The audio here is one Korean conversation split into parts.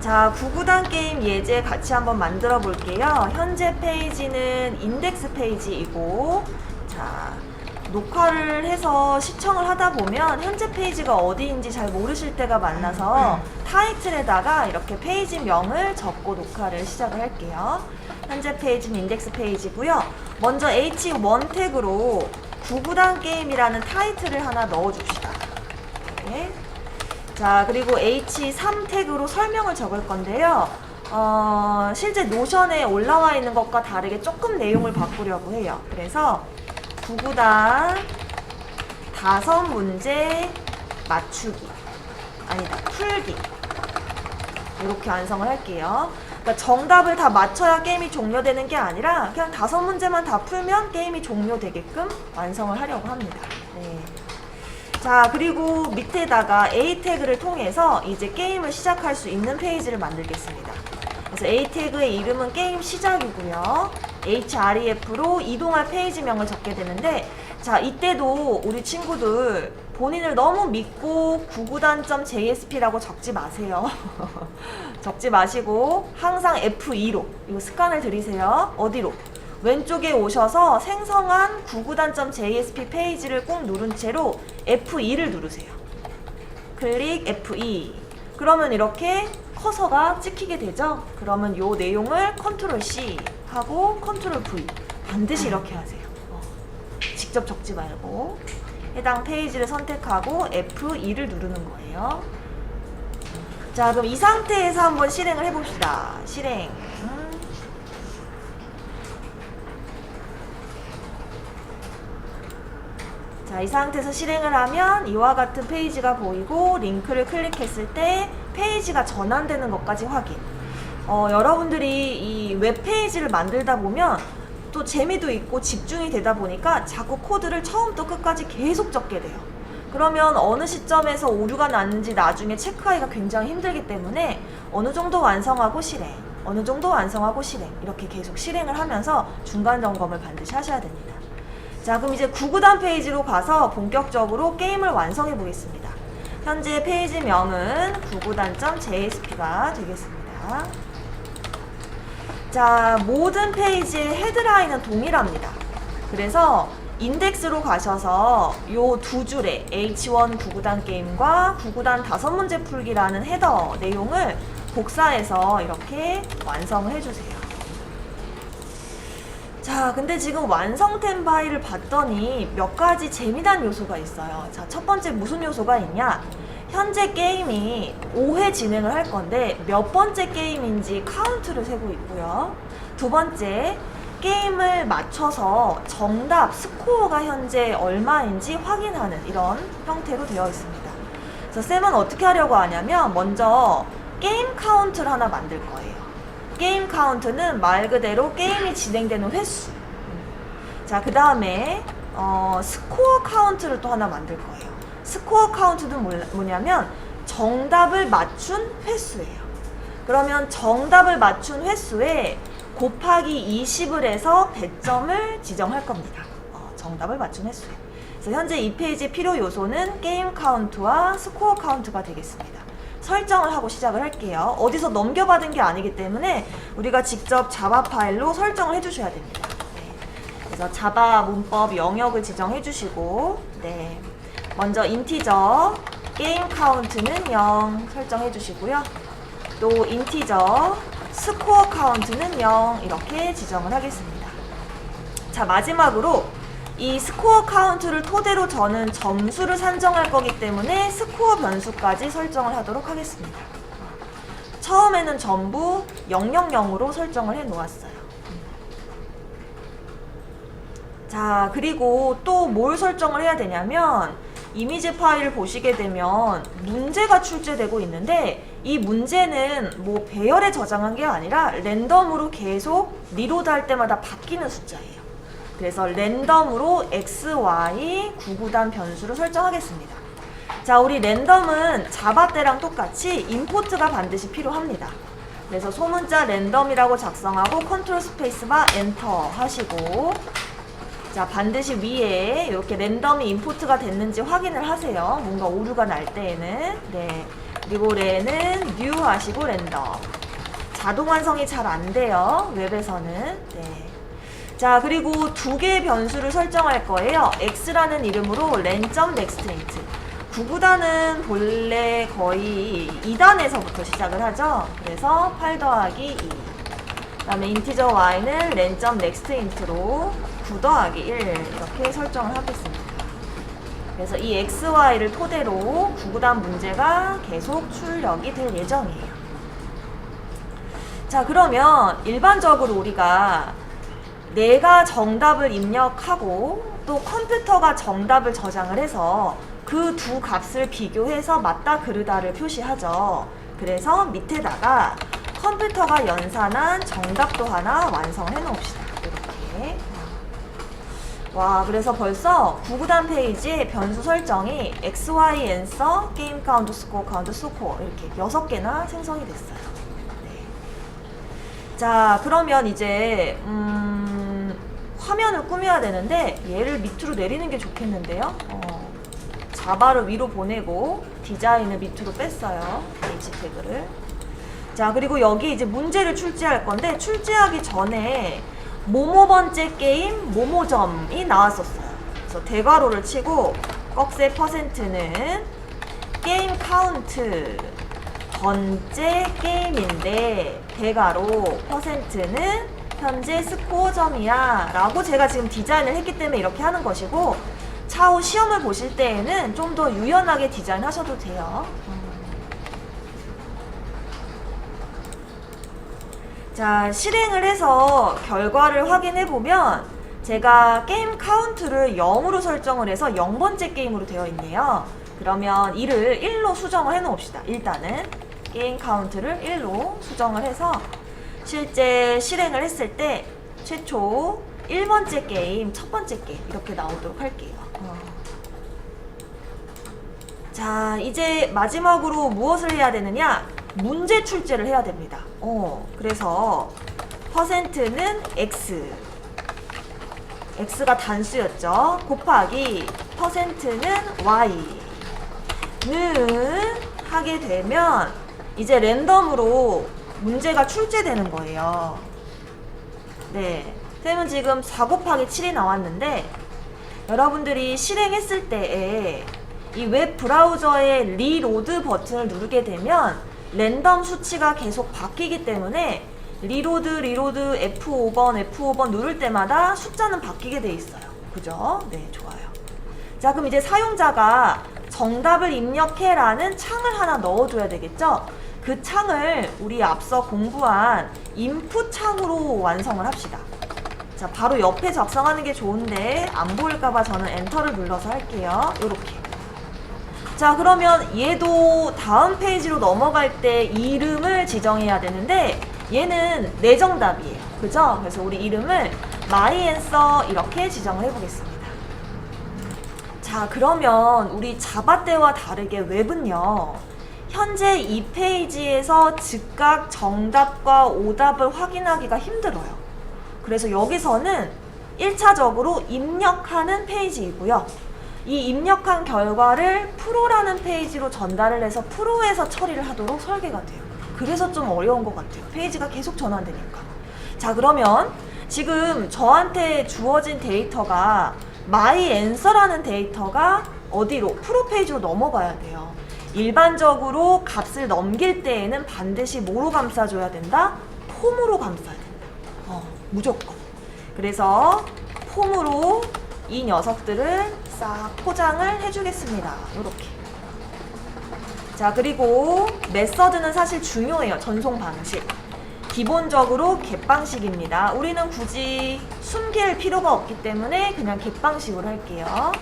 자, 구구단 게임 예제 같이 한번 만들어 볼게요. 현재 페이지는 인덱스 페이지이고, 자, 녹화를 해서 시청을 하다 보면 현재 페이지가 어디인지 잘 모르실 때가 많아서 타이틀에다가 이렇게 페이지명을 적고 녹화를 시작을 할게요. 현재 페이지는 인덱스 페이지고요. 먼저 H1 태그로 구구단 게임이라는 타이틀을 하나 넣어줍시다. 네. 자, 그리고 H3 태그로 설명을 적을 건데요. 실제 노션에 올라와 있는 것과 다르게 조금 내용을 바꾸려고 해요. 그래서 구구단 5문제 맞추기, 아니다, 풀기, 이렇게 완성을 할게요. 그러니까 정답을 다 맞춰야 게임이 종료되는 게 아니라 그냥 5문제만 다 풀면 게임이 종료되게끔 완성을 하려고 합니다. 네. 자, 그리고 밑에다가 A 태그를 통해서 이제 게임을 시작할 수 있는 페이지를 만들겠습니다. 그래서 A 태그의 이름은 게임 시작이고요. href로 이동할 페이지명을 적게 되는데, 자, 이때도 우리 친구들 본인을 너무 믿고 구구단.jsp라고 적지 마세요. 적지 마시고 항상 F2로 이거 습관을 들이세요. 어디로? 왼쪽에 오셔서 생성한 구구단.jsp 페이지를 꾹 누른 채로 F2를 누르세요. 클릭 F2. 그러면 이렇게 커서가 찍히게 되죠? 그러면 요 내용을 컨트롤 C 하고 컨트롤 V. 반드시 이렇게 하세요. 직접 적지 말고 해당 페이지를 선택하고 F2를 누르는 거예요. 자, 그럼 이 상태에서 한번 실행을 해봅시다. 실행. 자, 이 상태에서 실행을 하면 이와 같은 페이지가 보이고 링크를 클릭했을 때 페이지가 전환되는 것까지 확인. 여러분들이 이 웹페이지를 만들다 보면 또 재미도 있고 집중이 되다 보니까 자꾸 코드를 처음부터 끝까지 계속 적게 돼요. 그러면 어느 시점에서 오류가 났는지 나중에 체크하기가 굉장히 힘들기 때문에 어느 정도 완성하고 실행, 어느 정도 완성하고 실행, 이렇게 계속 실행을 하면서 중간 점검을 반드시 하셔야 됩니다. 자, 그럼 이제 구구단 페이지로 가서 본격적으로 게임을 완성해 보겠습니다. 현재 페이지명은 구구단.jsp가 되겠습니다. 자, 모든 페이지의 헤드라인은 동일합니다. 그래서 인덱스로 가셔서 요 두 줄에 H1 구구단 게임과 구구단 5문제 풀기라는 헤더 내용을 복사해서 이렇게 완성을 해주세요. 자, 근데 지금 완성된 파일을 봤더니 몇 가지 재미난 요소가 있어요. 자, 첫 번째 무슨 요소가 있냐? 현재 게임이 5회 진행을 할 건데 몇 번째 게임인지 카운트를 세고 있고요. 두 번째, 게임을 맞춰서 정답, 스코어가 현재 얼마인지 확인하는 이런 형태로 되어 있습니다. 그래서 쌤은 어떻게 하려고 하냐면 먼저 게임 카운트를 하나 만들 거예요. 게임 카운트는 말 그대로 게임이 진행되는 횟수. 자, 그 다음에 스코어 카운트를 또 하나 만들 거예요. 스코어 카운트는 뭐냐면 정답을 맞춘 횟수예요. 그러면 정답을 맞춘 횟수에 곱하기 20을 해서 100점을 지정할 겁니다. 정답을 맞춘 횟수에. 그래서 현재 이 페이지의 필요 요소는 게임 카운트와 스코어 카운트가 되겠습니다. 설정을 하고 시작을 할게요. 어디서 넘겨받은 게 아니기 때문에 우리가 직접 자바 파일로 설정을 해주셔야 됩니다. 네. 그래서 자바 문법 영역을 지정해 주시고, 네. 먼저 인티저 게임 카운트는 0 설정해 주시고요. 또 인티저 스코어 카운트는 0 이렇게 지정을 하겠습니다. 자, 마지막으로 이 스코어 카운트를 토대로 저는 점수를 산정할 거기 때문에 스코어 변수까지 설정을 하도록 하겠습니다. 처음에는 전부 000으로 설정을 해 놓았어요. 자, 그리고 또 뭘 설정을 해야 되냐면 이미지 파일을 보시게 되면 문제가 출제되고 있는데 이 문제는 뭐 배열에 저장한 게 아니라 랜덤으로 계속 리로드 할 때마다 바뀌는 숫자예요. 그래서 랜덤으로 x, y, 구구단 변수를 설정하겠습니다. 자, 우리 랜덤은 자바 때랑 똑같이 임포트가 반드시 필요합니다. 그래서 소문자 랜덤이라고 작성하고 컨트롤 스페이스바 엔터 하시고, 자, 반드시 위에 이렇게 랜덤이 임포트가 됐는지 확인을 하세요. 뭔가 오류가 날 때에는. 네. 그리고 렌은 뉴 하시고 랜덤. 자동 완성이 잘 안 돼요. 웹에서는. 네. 자, 그리고 두 개의 변수를 설정할 거예요. x라는 이름으로 len.nextInt. 구구단은 본래 거의 2단에서부터 시작을 하죠. 그래서 8 더하기 2. 그 다음에 인티저 y는 len.nextInt로 9 더하기 1 이렇게 설정을 하겠습니다. 그래서 이 xy를 토대로 구구단 문제가 계속 출력이 될 예정이에요. 자, 그러면 일반적으로 우리가 내가 정답을 입력하고 또 컴퓨터가 정답을 저장을 해서 그 두 값을 비교해서 맞다 그르다를 표시하죠. 그래서 밑에다가 컴퓨터가 연산한 정답도 하나 완성해 놓읍시다. 이렇게. 와, 그래서 벌써 구구단 페이지에 변수 설정이 XY answer, 게임 카운트, 스코어 카운트, 스코어 이렇게 6개나 생성이 됐어요. 네. 자, 그러면 이제 화면을 꾸며야 되는데 얘를 밑으로 내리는 게 좋겠는데요. 자바를 위로 보내고 디자인을 밑으로 뺐어요. H 태그를. 자, 그리고 여기 이제 문제를 출제할 건데 출제하기 전에 모모 번째 게임 모모점이 나왔었어요. 그래서 대괄호를 치고 꺽쇠 %는 게임 카운트 번째 게임인데 대괄호 %는 현재 스코어점이야 라고 제가 지금 디자인을 했기 때문에 이렇게 하는 것이고, 차후 시험을 보실 때에는 좀 더 유연하게 디자인하셔도 돼요. 자, 실행을 해서 결과를 확인해 보면 제가 게임 카운트를 0으로 설정을 해서 0번째 게임으로 되어 있네요. 그러면 이를 1로 수정을 해 놓읍시다. 일단은 게임 카운트를 1로 수정을 해서 실제 실행을 했을 때 최초 1번째 게임, 첫 번째 게임 이렇게 나오도록 할게요. 자, 이제 마지막으로 무엇을 해야 되느냐? 문제 출제를 해야 됩니다. 그래서 %는 x, x가 단수였죠. 곱하기 %는 y는 하게 되면 이제 랜덤으로 문제가 출제되는 거예요. 네, 쌤은 지금 4 곱하기 7이 나왔는데 여러분들이 실행했을 때에 이 웹 브라우저의 리로드 버튼을 누르게 되면 랜덤 수치가 계속 바뀌기 때문에 리로드 F5번 누를 때마다 숫자는 바뀌게 돼 있어요. 그죠? 네, 좋아요. 자, 그럼 이제 사용자가 정답을 입력해라는 창을 하나 넣어줘야 되겠죠? 그 창을 우리 앞서 공부한 인풋 창으로 완성을 합시다. 자, 바로 옆에 작성하는 게 좋은데 안 보일까봐 저는 엔터를 눌러서 할게요. 이렇게. 자, 그러면 얘도 다음 페이지로 넘어갈 때 이름을 지정해야 되는데 얘는 내 정답이에요. 그죠? 그래서 우리 이름을 myAnswer 이렇게 지정을 해보겠습니다. 자, 그러면 우리 자바 때와 다르게 웹은요, 현재 이 페이지에서 즉각 정답과 오답을 확인하기가 힘들어요. 그래서 여기서는 1차적으로 입력하는 페이지이고요. 이 입력한 결과를 프로라는 페이지로 전달을 해서 프로에서 처리를 하도록 설계가 돼요. 그래서 좀 어려운 것 같아요. 페이지가 계속 전환되니까. 자, 그러면 지금 저한테 주어진 데이터가 myAnswer라는 데이터가 어디로? 프로 페이지로 넘어가야 돼요. 일반적으로 값을 넘길 때에는 반드시 뭐로 감싸줘야 된다? 폼으로 감싸야 된다. 무조건. 그래서 폼으로 이 녀석들을 싹 포장을 해주겠습니다. 이렇게. 자, 그리고 메서드는 사실 중요해요. 전송 방식. 기본적으로 get 방식입니다. 우리는 굳이 숨길 필요가 없기 때문에 그냥 get 방식으로 할게요.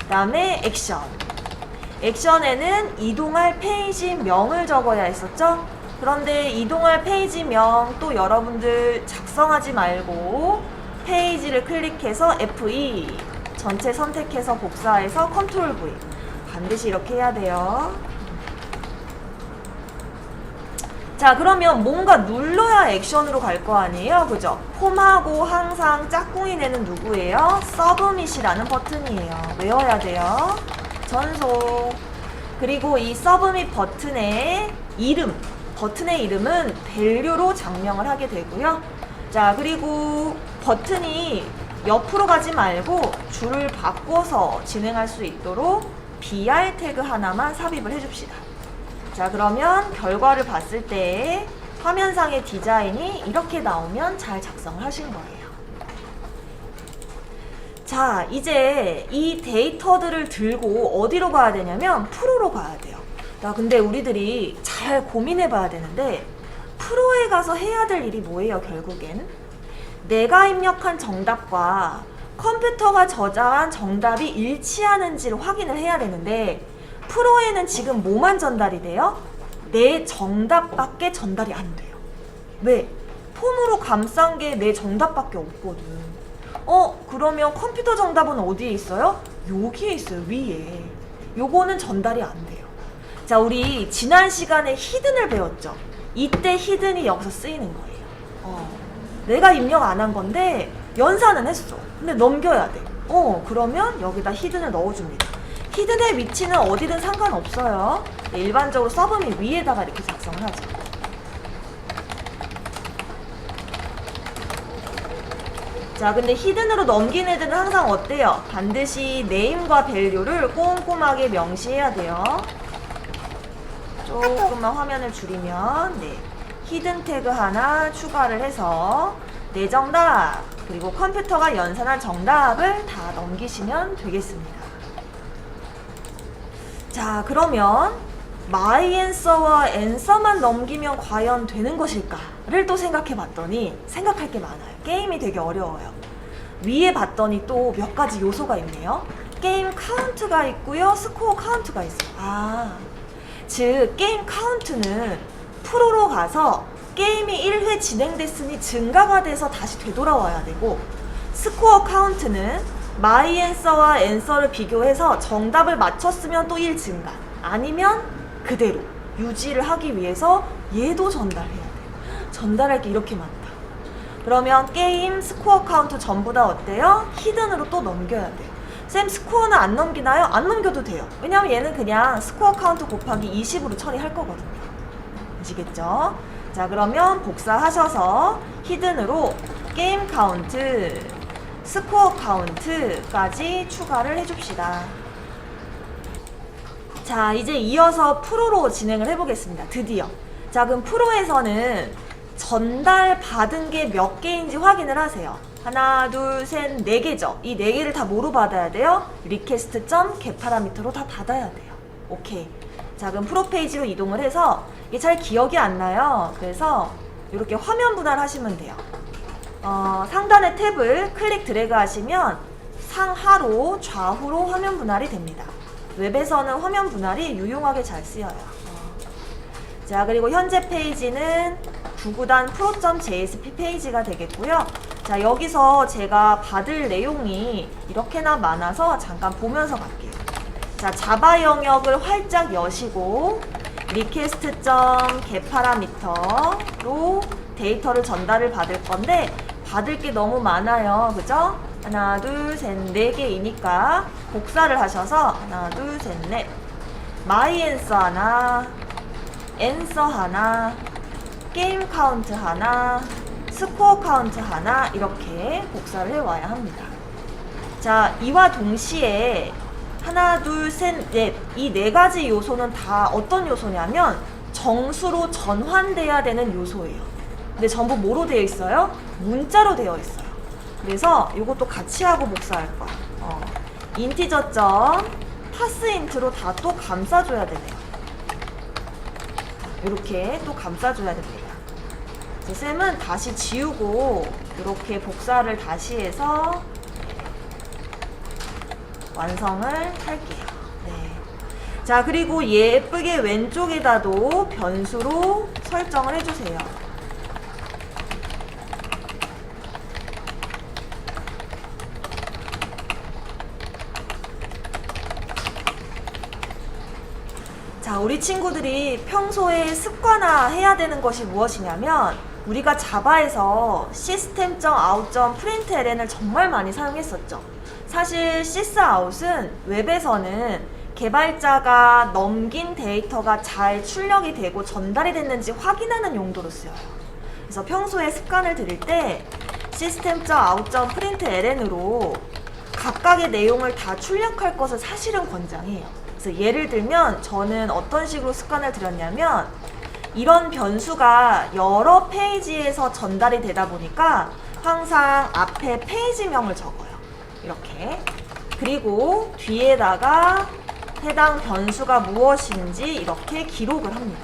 그 다음에 액션. 액션에는 이동할 페이지 명을 적어야 했었죠? 그런데 이동할 페이지 명 또 여러분들 작성하지 말고 페이지를 클릭해서 F2 전체 선택해서 복사해서 컨트롤 V 반드시 이렇게 해야 돼요. 자, 그러면 뭔가 눌러야 액션으로 갈 거 아니에요? 그죠? 홈하고 항상 짝꿍이 되는 누구예요? 서브밋이라는 버튼이에요. 외워야 돼요. 전송. 그리고 이 서브밋 버튼의 버튼의 이름은 value로 장명을 하게 되고요. 자, 그리고 버튼이 옆으로 가지 말고 줄을 바꿔서 진행할 수 있도록 BR 태그 하나만 삽입을 해줍시다. 자, 그러면 결과를 봤을 때 화면상의 디자인이 이렇게 나오면 잘 작성을 하신 거예요. 자, 이제 이 데이터들을 들고 어디로 가야 되냐면 프로로 가야 돼요. 자, 근데 우리들이 잘 고민해 봐야 되는데 프로에 가서 해야 될 일이 뭐예요, 결국엔? 내가 입력한 정답과 컴퓨터가 저장한 정답이 일치하는지를 확인을 해야 되는데 프로에는 지금 뭐만 전달이 돼요? 내 정답밖에 전달이 안 돼요. 왜? 폼으로 감싼 게 내 정답밖에 없거든. 그러면 컴퓨터 정답은 어디에 있어요? 여기에 있어요, 위에. 요거는 전달이 안 돼요. 자, 우리 지난 시간에 히든을 배웠죠? 이때 히든이 여기서 쓰이는 거예요. 내가 입력 안 한 건데 연산은 했어. 근데 넘겨야 돼. 그러면 여기다 히든을 넣어줍니다. 히든의 위치는 어디든 상관없어요. 일반적으로 서브밋 위에다가 이렇게 작성을 하죠. 자, 근데 히든으로 넘긴 애들은 항상 어때요? 반드시 네임과 밸류를 꼼꼼하게 명시해야 돼요. 조금만 화면을 줄이면 히든 태그 하나 추가를 해서 내 정답 그리고 컴퓨터가 연산한 정답을 다 넘기시면 되겠습니다. 자, 그러면 my answer와 answer만 넘기면 과연 되는 것일까를 또 생각해 봤더니 생각할 게 많아요. 게임이 되게 어려워요. 위에 봤더니 또 몇 가지 요소가 있네요. 게임 카운트가 있고요, 스코어 카운트가 있어요. 즉 게임 카운트는 프로로 가서 게임이 1회 진행됐으니 증가가 돼서 다시 되돌아와야 되고, 스코어 카운트는 my answer와 answer를 비교해서 정답을 맞췄으면 또 1 증가, 아니면 그대로 유지를 하기 위해서 얘도 전달해야 돼요. 전달할 게 이렇게 많다. 그러면 게임 스코어 카운트 전부 다 어때요? 히든으로 또 넘겨야 돼요. 쌤, 스코어는 안 넘기나요? 안 넘겨도 돼요. 왜냐면 얘는 그냥 스코어 카운트 곱하기 20으로 처리할 거거든요. 아시겠죠? 자, 그러면 복사하셔서 히든으로 게임 카운트, 스코어 카운트까지 추가를 해줍시다. 자, 이제 이어서 프로로 진행을 해보겠습니다. 드디어. 자, 그럼 프로에서는 전달 받은 게 몇 개인지 확인을 하세요. 하나, 둘, 셋, 네 개죠. 이 네 개를 다 뭐로 받아야 돼요? request.getParameter로 다 받아야 돼요. 오케이. 자, 그럼 프로 페이지로 이동을 해서 이게 잘 기억이 안 나요. 그래서 이렇게 화면 분할 하시면 돼요. 상단의 탭을 클릭 드래그 하시면 상하로 좌우로 화면 분할이 됩니다. 웹에서는 화면 분할이 유용하게 잘 쓰여요. 자, 그리고 현재 페이지는 구구단 pro.jsp 페이지가 되겠고요. 자, 여기서 제가 받을 내용이 이렇게나 많아서 잠깐 보면서 갈게요. 자, 자바 영역을 활짝 여시고 request.getParameter로 데이터를 전달을 받을 건데 받을 게 너무 많아요. 그죠? 하나, 둘, 셋, 네 개이니까 복사를 하셔서 하나, 둘, 셋, 넷. my answer 하나, answer 하나, 게임 카운트 하나, 스코어 카운트 하나, 이렇게 복사를 해와야 합니다. 자, 이와 동시에 하나, 둘, 셋, 넷, 이 네 가지 요소는 다 어떤 요소냐면 정수로 전환돼야 되는 요소예요. 근데 전부 뭐로 되어 있어요? 문자로 되어 있어요. 그래서 이것도 같이 하고 복사할 거야. 인티저점 파스인트로 다 또 감싸줘야 되네요. 이렇게 또 감싸줘야 됩니다. 쌤은 다시 지우고 이렇게 복사를 다시 해서 완성을 할게요. 네. 자, 그리고 예쁘게 왼쪽에다도 변수로 설정을 해주세요. 자, 우리 친구들이 평소에 습관화해야 되는 것이 무엇이냐면 우리가 자바에서 system.out.println을 정말 많이 사용했었죠. 사실 sysout은 웹에서는 개발자가 넘긴 데이터가 잘 출력이 되고 전달이 됐는지 확인하는 용도로 쓰여요. 그래서 평소에 습관을 들일 때 system.out.println으로 각각의 내용을 다 출력할 것을 사실은 권장해요. 그래서 예를 들면 저는 어떤 식으로 습관을 들였냐면, 이런 변수가 여러 페이지에서 전달이 되다 보니까 항상 앞에 페이지명을 적어요. 이렇게. 그리고 뒤에다가 해당 변수가 무엇인지 이렇게 기록을 합니다.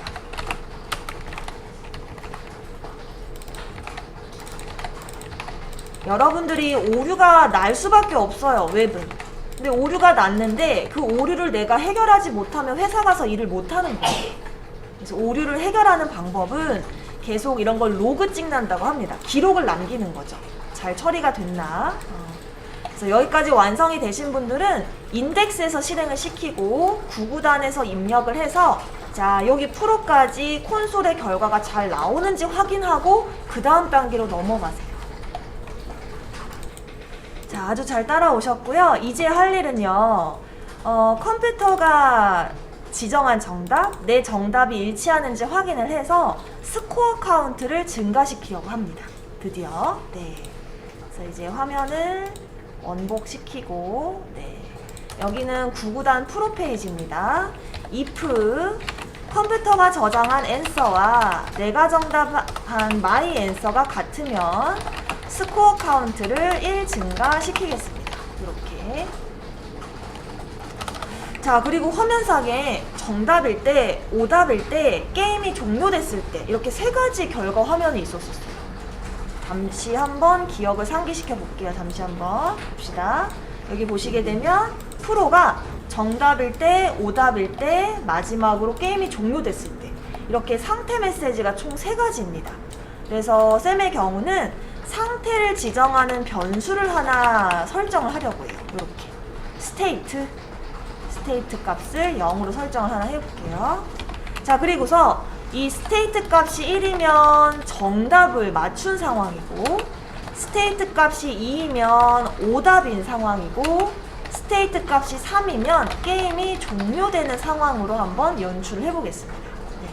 여러분들이 오류가 날 수밖에 없어요, 웹은. 근데 오류가 났는데 그 오류를 내가 해결하지 못하면 회사 가서 일을 못하는 거예요. 그래서 오류를 해결하는 방법은 계속 이런 걸 로그 찍는다고 합니다. 기록을 남기는 거죠. 잘 처리가 됐나. 그래서 여기까지 완성이 되신 분들은 인덱스에서 실행을 시키고 구구단에서 입력을 해서, 자, 여기 프로까지 콘솔의 결과가 잘 나오는지 확인하고 그 다음 단계로 넘어가세요. 자, 아주 잘 따라오셨고요. 이제 할 일은요, 컴퓨터가 지정한 정답, 내 정답이 일치하는지 확인을 해서 스코어 카운트를 증가시키려고 합니다. 드디어. 네. 그래서 이제 화면을 원복시키고, 네. 여기는 구구단 프로 페이지입니다. if 컴퓨터가 저장한 answer와 내가 정답한 my answer가 같으면 스코어 카운트를 1 증가시키겠습니다. 이렇게. 자, 그리고 화면상에 정답일 때, 오답일 때, 게임이 종료됐을 때 이렇게 세 가지 결과 화면이 있었어요. 잠시 한번 기억을 상기시켜 볼게요. 잠시 한번 봅시다. 여기 보시게 되면 프로가 정답일 때, 오답일 때, 마지막으로 게임이 종료됐을 때 이렇게 상태 메시지가 총 3가지입니다. 그래서 쌤의 경우는 상태를 지정하는 변수를 하나 설정을 하려고 해요. 이렇게 스테이트 값을 0으로 설정을 하나 해볼게요. 자, 그리고서 이 스테이트 값이 1이면 정답을 맞춘 상황이고, 스테이트 값이 2이면 오답인 상황이고, 스테이트 값이 3이면 게임이 종료되는 상황으로 한번 연출을 해보겠습니다. 네.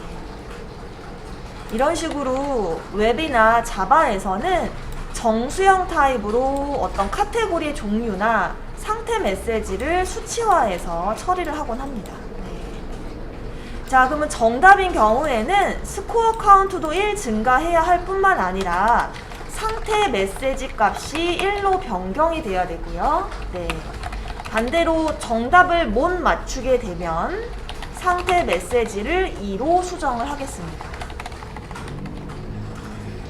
이런 식으로 웹이나 자바에서는 정수형 타입으로 어떤 카테고리의 종류나 상태 메시지를 수치화해서 처리를 하곤 합니다. 네. 자, 그러면 정답인 경우에는 스코어 카운트도 1 증가해야 할 뿐만 아니라 상태 메시지 값이 1로 변경이 돼야 되고요. 네. 반대로 정답을 못 맞추게 되면 상태 메시지를 2로 수정을 하겠습니다.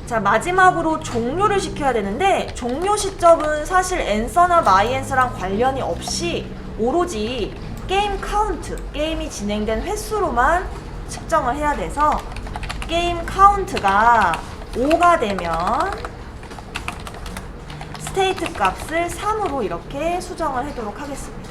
자, 마지막으로 종료를 시켜야 되는데, 종료 시점은 사실 answer나 my answer랑 관련이 없이 오로지 게임 카운트, 게임이 진행된 횟수로만 측정을 해야 돼서 게임 카운트가 5가 되면 스테이트 값을 3으로 이렇게 수정을 하도록 하겠습니다.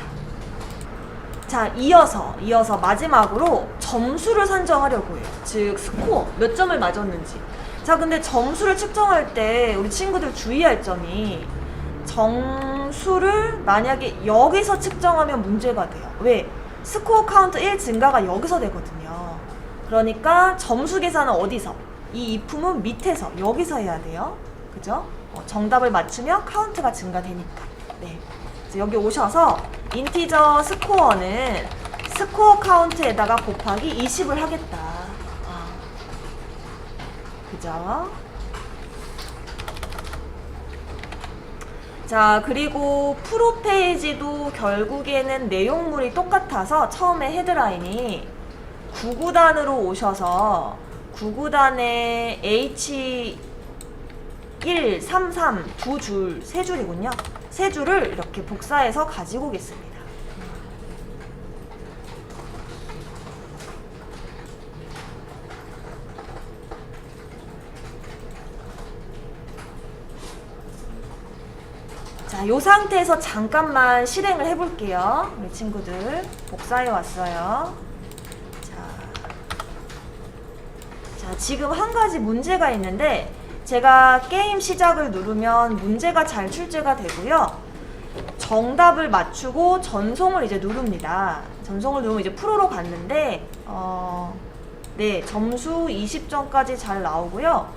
자, 이어서 마지막으로 점수를 산정하려고 해요. 즉 스코어, 몇 점을 맞았는지. 자, 근데 점수를 측정할 때 우리 친구들 주의할 점이, 점수를 만약에 여기서 측정하면 문제가 돼요. 왜? 스코어 카운트 1 증가가 여기서 되거든요. 그러니까 점수 계산은 어디서? 이 if문 밑에서, 여기서 해야 돼요. 그죠? 정답을 맞추면 카운트가 증가되니까. 네. 여기 오셔서 인티저 스코어는 스코어 카운트에다가 곱하기 20을 하겠다. 그죠? 자, 그리고 프로 페이지도 결국에는 내용물이 똑같아서 처음에 헤드라인이 구구단으로 오셔서 구구단에 H1, 3, 3 두 줄, 세 줄이군요. 세 줄을 이렇게 복사해서 가지고 오겠습니다. 자, 이 상태에서 잠깐만 실행을 해볼게요. 우리 친구들 복사해 왔어요. 자, 지금 한 가지 문제가 있는데, 제가 게임 시작을 누르면 문제가 잘 출제가 되고요. 정답을 맞추고 전송을 이제 누릅니다. 전성을 누르면 이제 프로로 갔는데 네, 점수 20점까지 잘 나오고요.